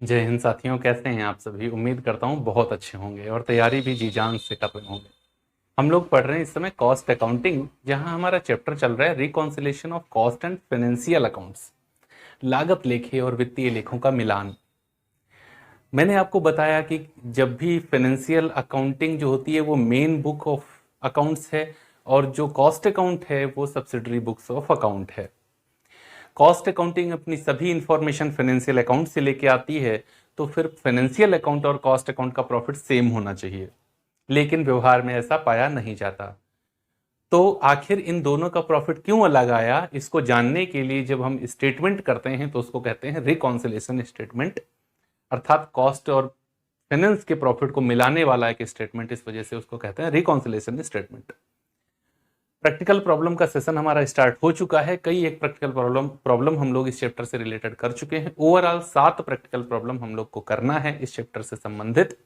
जय हिंद साथियों, कैसे हैं आप सभी। उम्मीद करता हूं बहुत अच्छे होंगे और तैयारी भी जी जान से कर रहे होंगे। हम लोग पढ़ रहे हैं इस समय कॉस्ट अकाउंटिंग, जहां हमारा चैप्टर चल रहा है reconciliation of cost and financial accounts, लागत लेखे और वित्तीय लेखों का मिलान। मैंने आपको बताया कि जब भी फाइनेंशियल अकाउंटिंग जो होती है वो मेन बुक ऑफ अकाउंट्स है और जो कॉस्ट अकाउंट है वो सब्सिडरी बुक्स ऑफ अकाउंट है। कॉस्ट अकाउंटिंग अपनी सभी इंफॉर्मेशन फाइनेंशियल अकाउंट से लेके आती है, तो फिर फाइनेंशियल अकाउंट और कॉस्ट अकाउंट का प्रॉफिट सेम होना चाहिए, लेकिन व्यवहार में ऐसा पाया नहीं जाता। तो आखिर इन दोनों का प्रॉफिट क्यों अलग आया, इसको जानने के लिए जब हम स्टेटमेंट करते हैं तो उसको कहते हैं रिकॉन्सिलेशन स्टेटमेंट, अर्थात कॉस्ट और फाइनेंस के प्रॉफिट को मिलाने वाला एक स्टेटमेंट, इस वजह से उसको कहते हैं रिकॉन्सिलेशन स्टेटमेंट। प्रैक्टिकल प्रॉब्लम का सेशन हमारा स्टार्ट हो चुका है। कई एक प्रैक्टिकल प्रॉब्लम हम लोग इस चैप्टर से रिलेटेड कर चुके हैं। ओवरऑल 7 प्रैक्टिकल प्रॉब्लम हम लोग को करना है इस चैप्टर से संबंधित।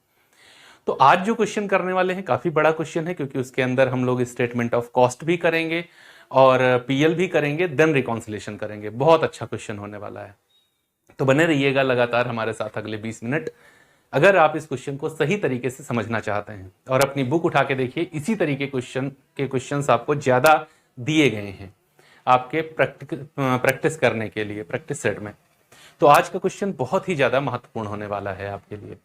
तो आज जो क्वेश्चन करने वाले हैं काफी बड़ा क्वेश्चन है, क्योंकि उसके अंदर हम लोग स्टेटमेंट ऑफ कॉस्ट भी करेंगे और पीएल भी करेंगे, देन रिकॉन्सिलेशन करेंगे। बहुत अच्छा क्वेश्चन होने वाला है, तो बने रहिएगा लगातार हमारे साथ अगले 20 मिनट। अगर आप इस क्वेश्चन को सही तरीके से समझना चाहते हैं और अपनी बुक उठा के देखिए, इसी तरीके क्वेश्चंस आपको ज्यादा दिए गए हैं आपके प्रैक्टिस करने के लिए, प्रैक्टिस सेट में। तो आज का क्वेश्चन बहुत ही ज्यादा महत्वपूर्ण होने वाला है आपके लिए।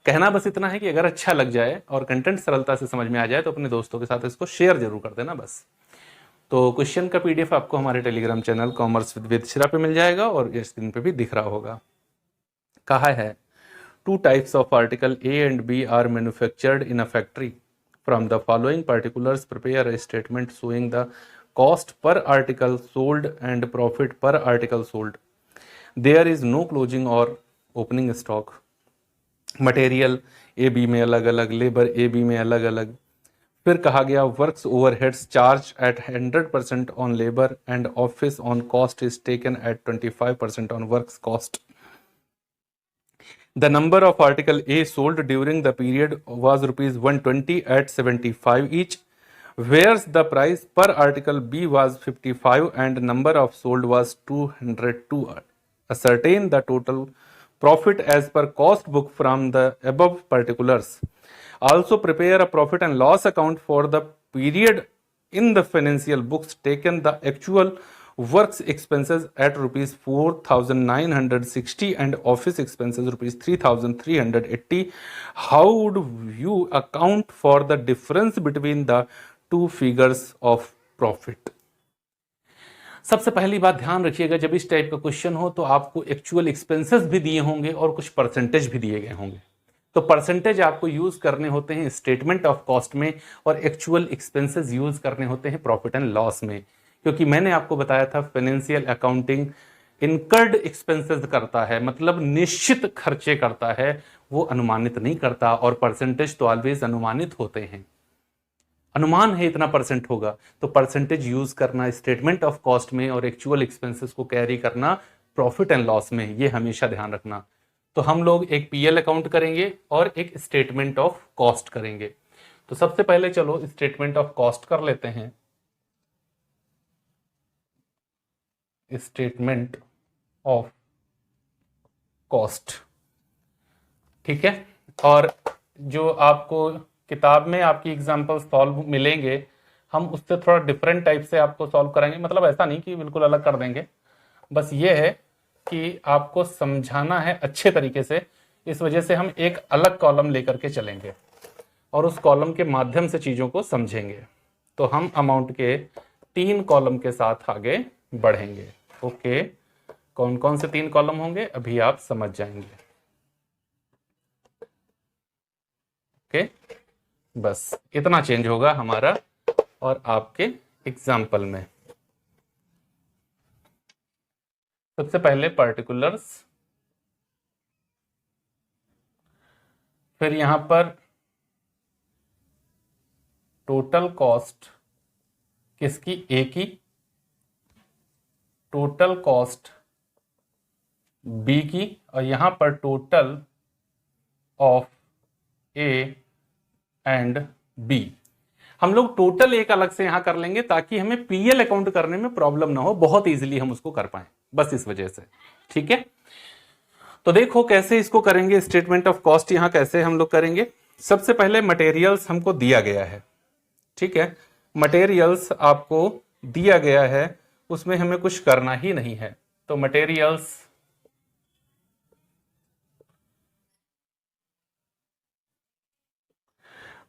कहना बस इतना है कि अगर अच्छा लग जाए और कंटेंट सरलता से समझ में आ जाए तो अपने दोस्तों के साथ इसको शेयर जरूर कर देना बस। तो क्वेश्चन का पीडीएफ आपको हमारे Telegram channel commerce with Vedashira पे मिल जाएगा और ये स्क्रीन पे भी दिख रहा होगा। कहा है, two types of article A and B are manufactured in a factory. From the following particulars, prepare a statement showing the cost per article sold and profit per article sold. There is no closing or opening stock. Material A B में अलग अलग, labour ए B में अलग अलग। फिर कहा गया works overheads charge at 100% on labour and office on cost is taken at 25% on works cost. The number of article A sold during the period was rupees 120 at 75 each, whereas the price per article B was 55 and number of sold was 202. Ascertain the total profit as per cost book from the above particulars. Also prepare a profit and loss account for the period in the financial books taken the actual works expenses at rupees 4,960 and office expenses rupees 3,380. How would you account for the difference between the two figures of profit? सबसे पहली बात ध्यान रखिएगा, जब इस type का question हो तो आपको एक्चुअल एक्सपेंसेस भी दिए होंगे और कुछ परसेंटेज भी दिए गए होंगे। तो परसेंटेज आपको यूज करने होते हैं स्टेटमेंट ऑफ कॉस्ट में और एक्चुअल एक्सपेंसेस यूज करने होते हैं प्रॉफिट एंड लॉस में, क्योंकि मैंने आपको बताया था फाइनेंशियल अकाउंटिंग इनकर्ड एक्सपेंसेस करता है, मतलब निश्चित खर्चे करता है, वो अनुमानित नहीं करता। और परसेंटेज तो ऑलवेज अनुमानित होते हैं, अनुमान है इतना परसेंट होगा, तो परसेंटेज यूज करना स्टेटमेंट ऑफ कॉस्ट में और एक्चुअल एक्सपेंसेस को कैरी करना प्रॉफिट एंड लॉस में, ये हमेशा ध्यान रखना। तो हम लोग एक पीएल अकाउंट करेंगे और एक स्टेटमेंट ऑफ कॉस्ट करेंगे। तो सबसे पहले चलो स्टेटमेंट ऑफ कॉस्ट कर लेते हैं। स्टेटमेंट ऑफ कॉस्ट, ठीक है। और जो आपको किताब में आपकी एग्जांपल सॉल्व मिलेंगे, हम उससे थोड़ा डिफरेंट टाइप से आपको सॉल्व कराएंगे। मतलब ऐसा नहीं कि बिल्कुल अलग कर देंगे, बस ये है कि आपको समझाना है अच्छे तरीके से, इस वजह से हम एक अलग कॉलम लेकर के चलेंगे और उस कॉलम के माध्यम से चीजों को समझेंगे। तो हम अमाउंट के 3 कॉलम के साथ आगे बढ़ेंगे। ओके, कौन कौन से 3 कॉलम होंगे अभी आप समझ जाएंगे। ओके, बस इतना चेंज होगा हमारा और आपके एग्जाम्पल में। सबसे पहले पर्टिकुलर्स, फिर यहां पर टोटल कॉस्ट किसकी, ए की, टोटल कॉस्ट बी की, और यहां पर total of A and B. हम लोग टोटल एक अलग से यहां कर लेंगे ताकि हमें पीएल अकाउंट करने में प्रॉब्लम ना हो, बहुत इजीली हम उसको कर पाए, बस इस वजह से, ठीक है। तो देखो कैसे इसको करेंगे, स्टेटमेंट ऑफ कॉस्ट यहां कैसे हम लोग करेंगे। सबसे पहले मटेरियल्स हमको दिया गया है, ठीक है, मटेरियल्स आपको दिया गया है, उसमें हमें कुछ करना ही नहीं है। तो मटेरियल्स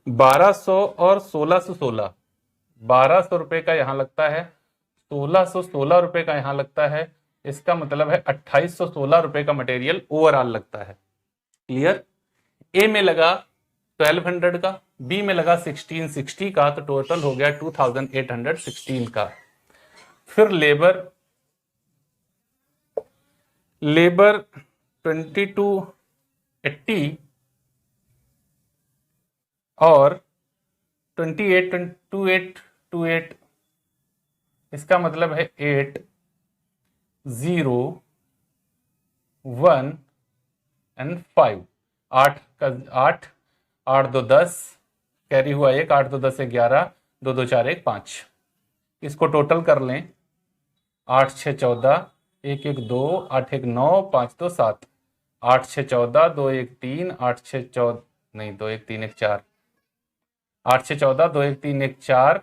1200 और 1616, 1200 रुपए का यहां लगता है, 1616 रुपए का यहां लगता है, इसका मतलब है 2816 रुपए का मटेरियल ओवरऑल लगता है। क्लियर। ए में लगा 1200 का, बी में लगा 1660 का, तो टोटल हो गया 2816 का। फिर लेबर 2280 और 2828, इसका मतलब है 801 एंड 5, 8 का 8, 8 2 10, कैरी हुआ 1, 8 2 10 11, 2 2 4 1 5। इसको टोटल कर लें, 8 6 14, 1 1 2, 8 1 9, 5 2 7, 8 6 14, 2 1 3, 8 6 14 नहीं 2 1 3 1 4, 8 6 14, 2 1 3 1 4,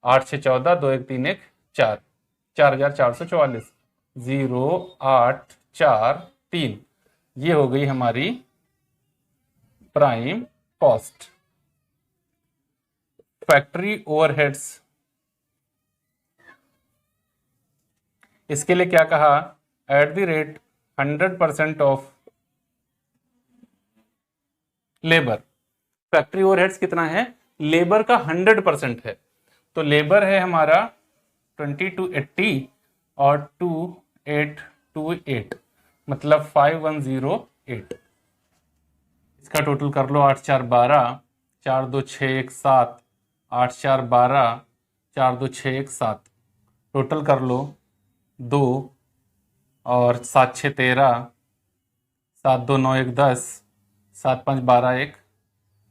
8 6 14, 2 1 3 1 4, 4444, 0 8 4 3। ये हो गई हमारी प्राइम कॉस्ट। फैक्ट्री ओवरहेड्स, इसके लिए क्या कहा, at the rate 100% of labour. Factory overheads कितना है, लेबर का 100% है, तो लेबर है हमारा 2280 और 2828, मतलब 5108। इसका टोटल कर लो, 8 4 12, 4 2 6 1 7, 8 4 12, 4 2 6 1 7, टोटल कर लो 2 और 7 6 13, 7 2 9 1 10, 7 5 12 1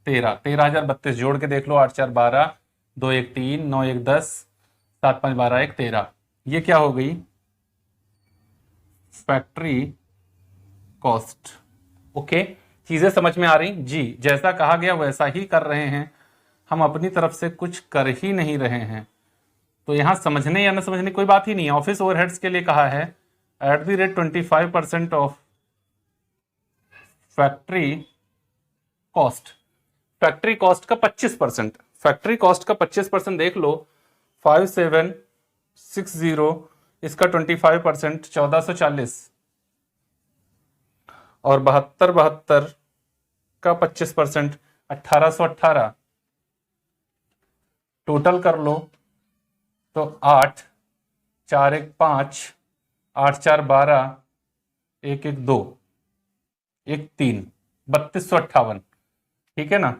13, 13032 जोड़ के देख लो, 8 4 12, 2 1 3, 9 1 10, 7 5 12 1 13। ये क्या हो गई, फैक्ट्री कॉस्ट। ओके, चीजें समझ में आ रही जी, जैसा कहा गया वैसा ही कर रहे हैं हम, अपनी तरफ से कुछ कर ही नहीं रहे हैं। तो यहां समझने या न समझने कोई बात ही नहीं है। ऑफिस ओवरहेड्स के लिए कहा है at the rate 25% of factory cost. Factory cost का 25%, फैक्ट्री कॉस्ट का 25% देख लो, 5760, इसका 25% 1440, और 72 का 25% 1818। टोटल कर लो तो 8 4 1 5, 8 4 12, 1 1 2, 1 3, 3258, ठीक है ना।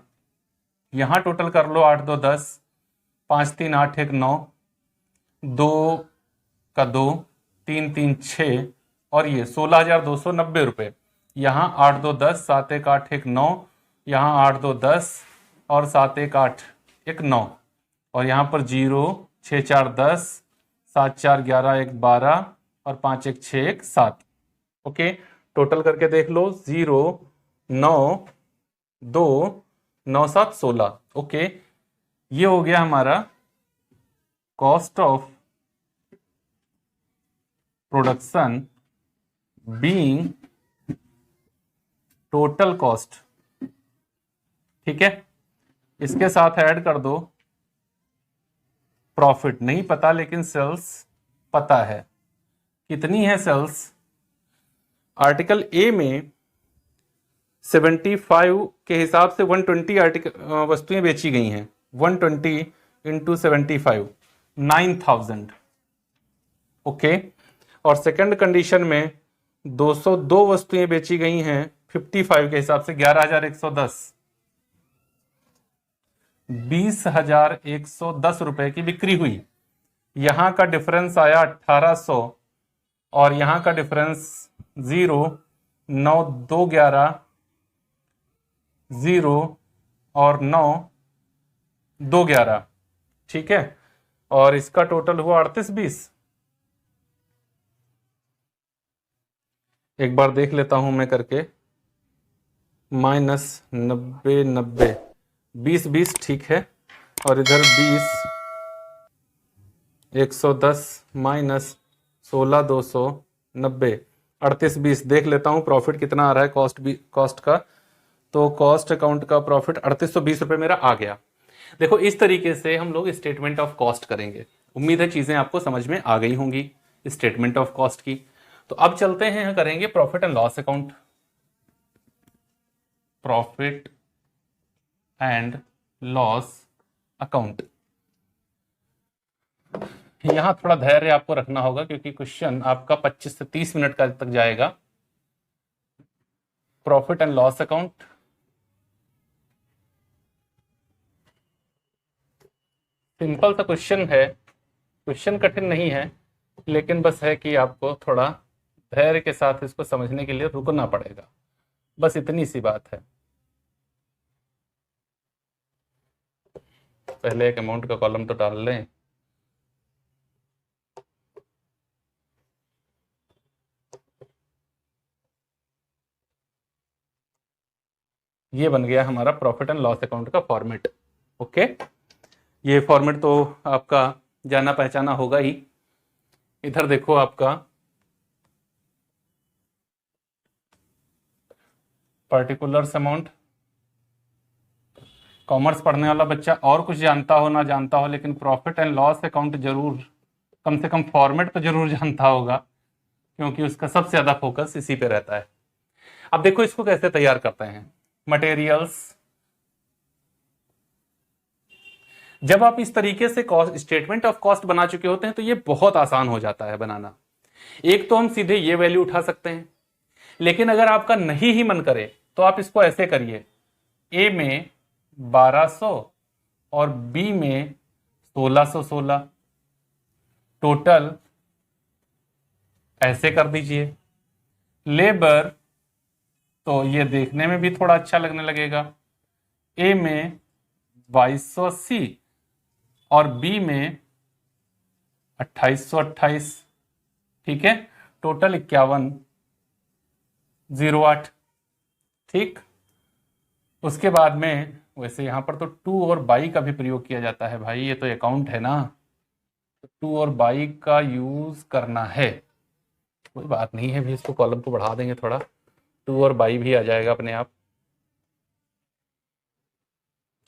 यहां टोटल कर लो, 8 2 10, 5 3 8 1 9, 2 का 2, 3 3 6, और ये 16,290 रुपए। यहाँ 8 2 10, 7 1 8 1 9, यहाँ 8 2 10 और 7 1 8 1 9, और यहाँ पर 0 6 4 10, 7 4 11 1 12 और 5 1 6 1 7। ओके, टोटल करके देख लो, 0 9 2 9 7 16। ओके, ये हो गया हमारा cost of production being total cost, ठीक है। इसके साथ ऐड कर दो प्रॉफिट, नहीं पता लेकिन सेल्स पता है। कितनी है सेल्स, आर्टिकल ए में 75 के हिसाब से 120 आर्टिकल वस्तुएं बेची गई हैं। 120 इंटू 75, 9000। ओके, और सेकंड कंडीशन में 202 वस्तुएं बेची गई हैं 55 के हिसाब से, 11110, 20,110 रुपए की बिक्री हुई। यहां का डिफरेंस आया 1800, और यहां का डिफरेंस 0 9 2 11, 0 और 9 2 11, ठीक है। और इसका टोटल हुआ 3820। एक बार देख लेता हूं मैं करके, -90 90 20 20 ठीक है, और इधर 20 110 -16 290 38 20 देख लेता हूं प्रॉफिट कितना आ रहा है कॉस्ट का। तो कॉस्ट अकाउंट का प्रॉफिट 3820 रुपए मेरा आ गया। देखो इस तरीके से हम लोग स्टेटमेंट ऑफ कॉस्ट करेंगे। उम्मीद है चीजें आपको समझ में आ गई होंगी स्टेटमेंट ऑफ कॉस्ट की। तो अब चलते हैं करेंगे profit and loss account. Profit and loss account, यहां थोड़ा धैर्य आपको रखना होगा क्योंकि क्वेश्चन आपका 25 से 30 मिनट का तक जाएगा। Profit and loss account, simple सा क्वेश्चन है, क्वेश्चन कठिन नहीं है, लेकिन बस है कि आपको थोड़ा धैर्य के साथ इसको समझने के लिए रुकना पड़ेगा, बस इतनी सी बात है। पहले एक अमाउंट का कॉलम तो डाल लें। ये बन गया हमारा प्रॉफिट एंड लॉस अकाउंट का फॉर्मेट। ओके, ये फॉर्मेट तो आपका जाना पहचाना होगा ही। इधर देखो आपका पर्टिकुलर्स अमाउंट, कॉमर्स पढ़ने वाला बच्चा और कुछ जानता हो ना जानता हो, लेकिन प्रॉफिट एंड लॉस अकाउंट जरूर, कम से कम फॉर्मेट तो जरूर जानता होगा, क्योंकि उसका सबसे ज्यादा फोकस इसी पे रहता है। अब देखो इसको कैसे तैयार करते हैं। मटेरियल्स, जब आप इस तरीके से स्टेटमेंट ऑफ कॉस्ट बना चुके होते हैं तो ये बहुत आसान हो जाता है बनाना। एक तो हम सीधे ये वैल्यू उठा सकते हैं, लेकिन अगर आपका नहीं ही मन करे तो आप इसको ऐसे करिए, ए में 1200 और बी में 1616, टोटल ऐसे कर दीजिए। लेबर, तो ये देखने में भी थोड़ा अच्छा लगने लगेगा, ए में 2280 और बी में 2828, ठीक है, टोटल 5108, ठीक। उसके बाद में वैसे यहां पर तो टू और बाई का भी प्रयोग किया जाता है भाई, ये तो अकाउंट है ना, तो टू और बाई का यूज करना है, कोई बात नहीं है भी, इसको कॉलम को बढ़ा देंगे थोड़ा, टू और बाई भी आ जाएगा अपने आप।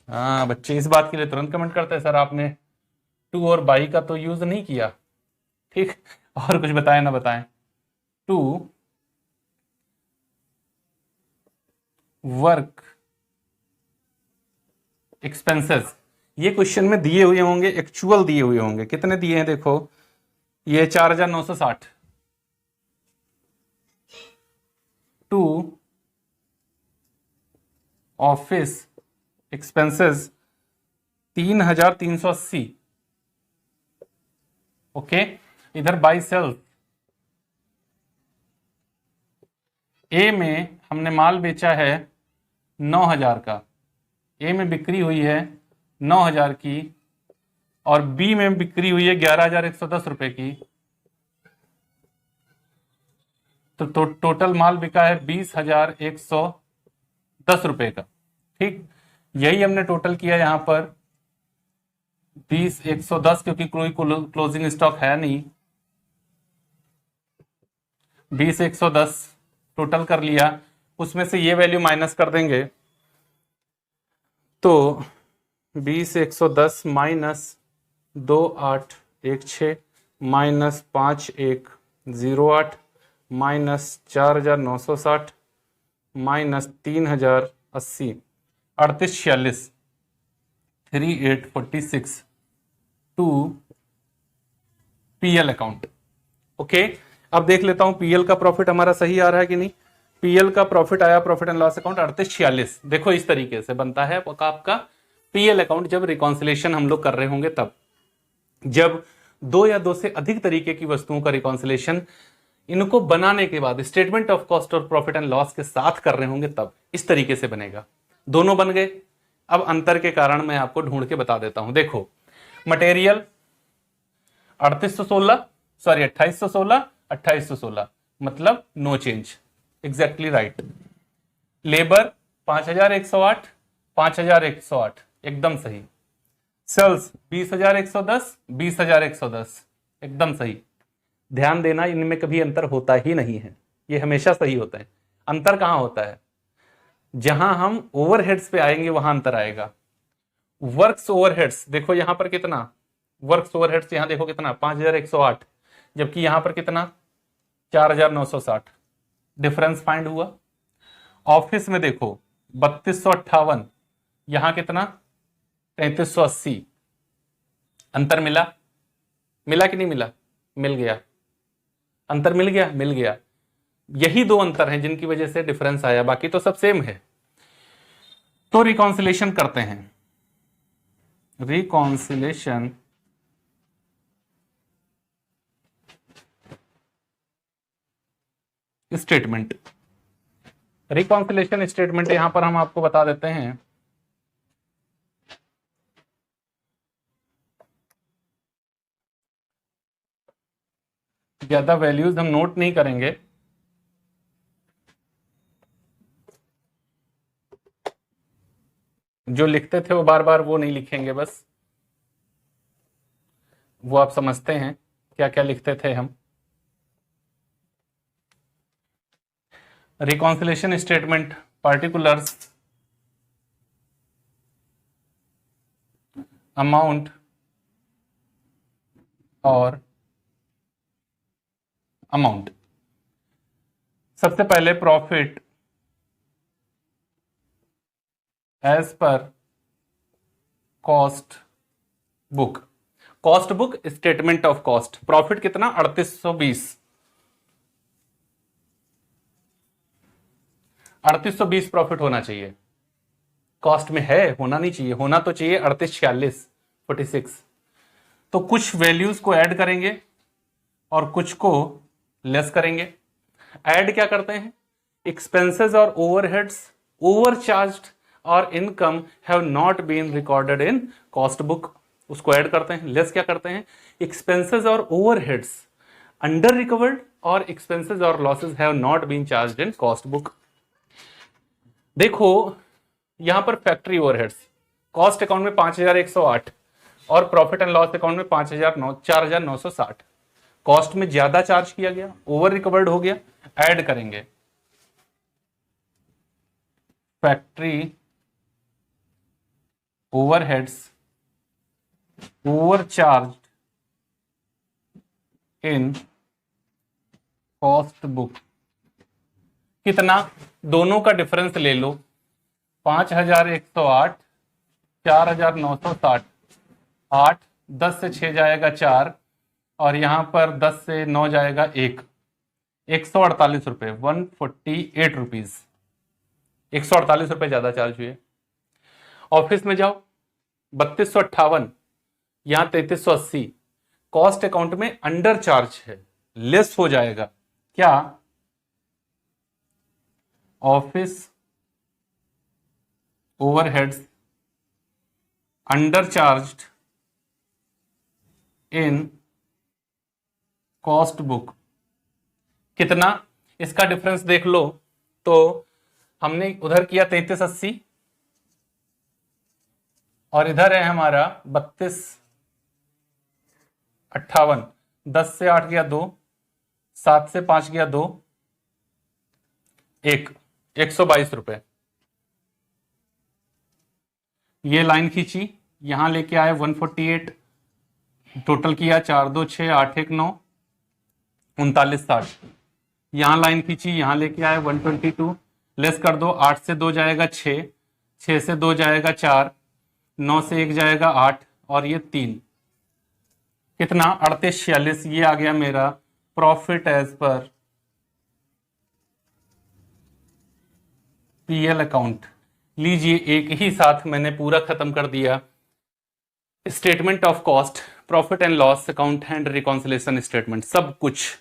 हाँ बच्चे इस बात के लिए तुरंत कमेंट करते हैं, सर आपने टू और बाई का तो यूज नहीं किया, ठीक। और कुछ बताएं ना बताएं। टू वर्क एक्सपेंसेस, ये क्वेश्चन में दिए हुए होंगे, एक्चुअल दिए हुए होंगे, कितने दिए हैं देखो, ये 4960। To office expenses 3380, okay. इधर बाई सेल्स, ए में हमने माल बेचा है 9000 का, ए में बिक्री हुई है 9000 की, और बी में बिक्री हुई है 11110 रुपए की, तो टोटल माल बिका है 20110 रुपए का, ठीक। यही हमने टोटल किया यहां पर 20110, क्योंकि कोई क्लोजिंग स्टॉक है नहीं, 20110 टोटल कर लिया, उसमें से ये वैल्यू माइनस कर देंगे, तो 20110 minus 2816 minus 5108 minus 4960 minus 3080, 3846, 3846 to PL account. Okay, अब देख लेता हूं पीएल का प्रॉफिट हमारा सही आ रहा है कि नहीं। पीएल का प्रॉफिट आया, प्रॉफिट एंड लॉस अकाउंट 3846। देखो इस तरीके से बनता है आपका पीएल अकाउंट जब रिकॉन्सिलेशन हम लोग कर रहे होंगे तब, जब दो या दो से अधिक तरीके की वस्तुओं का रिकॉन्सिलेशन इनको बनाने के बाद स्टेटमेंट ऑफ कॉस्ट और प्रॉफिट एंड लॉस के साथ कर रहे होंगे तब इस तरीके से बनेगा। दोनों बन गए। अब अंतर के कारण मैं आपको ढूंढ के बता देता हूं। देखो मटेरियल 2816, मतलब no change, exactly right. Labour 5108, 5108 एकदम सही। सेल्स 20110, 20110 एकदम सही। ध्यान देना, इनमें कभी अंतर होता ही नहीं है, ये हमेशा सही होता है। अंतर कहां होता है? जहां हम ओवरहेड्स पे आएंगे वहां अंतर आएगा। वर्क्स ओवरहेड्स देखो यहां पर कितना, वर्क्स ओवरहेड्स यहां देखो कितना 5108, जबकि यहां पर कितना 4960, डिफरेंस फाइंड हुआ। ऑफिस में देखो 3258, यहां कितना 3380, अंतर मिला, मिला कि नहीं मिला? मिल गया, अंतर मिल गया, मिल गया। यही दो अंतर हैं जिनकी वजह से डिफरेंस आया, बाकी तो सब सेम है। तो रिकॉन्सिलेशन करते हैं। रिकॉन्सिलेशन स्टेटमेंट, रिकॉन्सिलेशन स्टेटमेंट यहां पर हम आपको बता देते हैं। ज्यादा वैल्यूज हम नोट नहीं करेंगे, जो लिखते थे वो बार बार वो नहीं लिखेंगे, बस वो आप समझते हैं क्या क्या लिखते थे हम। रिकॉन्सिलेशन स्टेटमेंट, पार्टिकुलर्स, अमाउंट और अमाउंट। सबसे पहले profit as per cost book, cost book statement of cost. Profit कितना 3820, 3820 प्रॉफिट होना चाहिए। कॉस्ट में है, होना नहीं चाहिए, होना तो चाहिए 3846, 46। तो कुछ वैल्यूज को ऐड करेंगे और कुछ को लेस करेंगे। ऐड क्या करते हैं? एक्सपेंसेस और ओवरहेड्स ओवरचार्ज्ड और income have not been recorded in cost book, उसको ऐड करते हैं। लेस क्या करते हैं? एक्सपेंसेस और ओवरहेड्स अंडर रिकवर्ड और एक्सपेंसेस और losses have not been charged in cost book. देखो यहां पर फैक्ट्री ओवरहेड्स कॉस्ट अकाउंट में 5108 और प्रॉफिट एंड लॉस अकाउंट में 4960। कॉस्ट में ज्यादा चार्ज किया गया, ओवर रिकवर्ड हो गया, ऐड करेंगे। Factory overheads overcharged in cost book, कितना? दोनों का डिफरेंस ले लो, 5108, 4960, 8, 10 से 6 जाएगा 4, और यहां पर 10 से 9 जाएगा 1, 148 रुपए, 148 रुपीज, 148 रुपए ज्यादा चार्ज हुए। ऑफिस में जाओ 3258, यहां 3380, कॉस्ट अकाउंट में अंडर चार्ज है, लेस हो जाएगा क्या? Office overheads under charged in cost book, कितना? इसका डिफरेंस देख लो, तो हमने उधर किया 3380 और इधर है हमारा 3258। 10 से 8 गया 2, 7 से 5 गया 2, 122 रुपए। ये लाइन खींची, यहां लेके आए 148, टोटल किया 4 2 6 8 1 9 39 60। यहां लाइन खींची, यहां लेके आए 122, लेस कर दो, 8 से 2 जाएगा 6, 6 से 2 जाएगा 4, 9 से 1 जाएगा 8, और ये 3, कितना? 3846। ये आ गया मेरा profit as per PL account. लीजिए एक ही साथ मैंने पूरा खत्म कर दिया, statement of cost, profit and loss account and reconciliation statement, सब कुछ।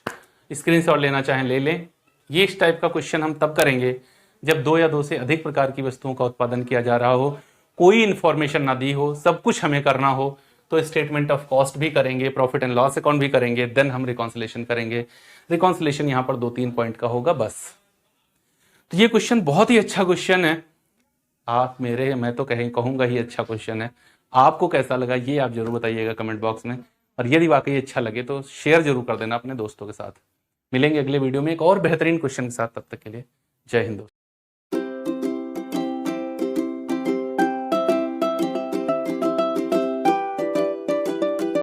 स्क्रीनशॉट लेना चाहें ले लें। ये इस टाइप का क्वेश्चन हम तब करेंगे जब 2 या 2 से अधिक प्रकार की वस्तुओं का उत्पादन किया जा रहा हो, कोई इंफॉर्मेशन ना दी हो, सब कुछ हमें करना हो, तो स्टेटमेंट ऑफ कॉस्ट भी करेंगे, प्रॉफिट एंड लॉस अकाउंट भी करेंगे, देन हम रिकॉन्सिलेशन करेंगे। रिकॉन्सिलेशन यहाँ पर 2-3 पॉइंट का होगा बस। तो ये क्वेश्चन बहुत ही अच्छा क्वेश्चन है। मैं तो कहूंगा ही अच्छा क्वेश्चन है। आपको कैसा लगा ये आप जरूर बताइएगा कमेंट बॉक्स में, और यदि वाकई अच्छा लगे तो शेयर जरूर कर देना अपने दोस्तों के साथ। मिलेंगे अगले वीडियो में एक और बेहतरीन क्वेश्चन के साथ, तब तक के लिए जय हिंद दोस्तों।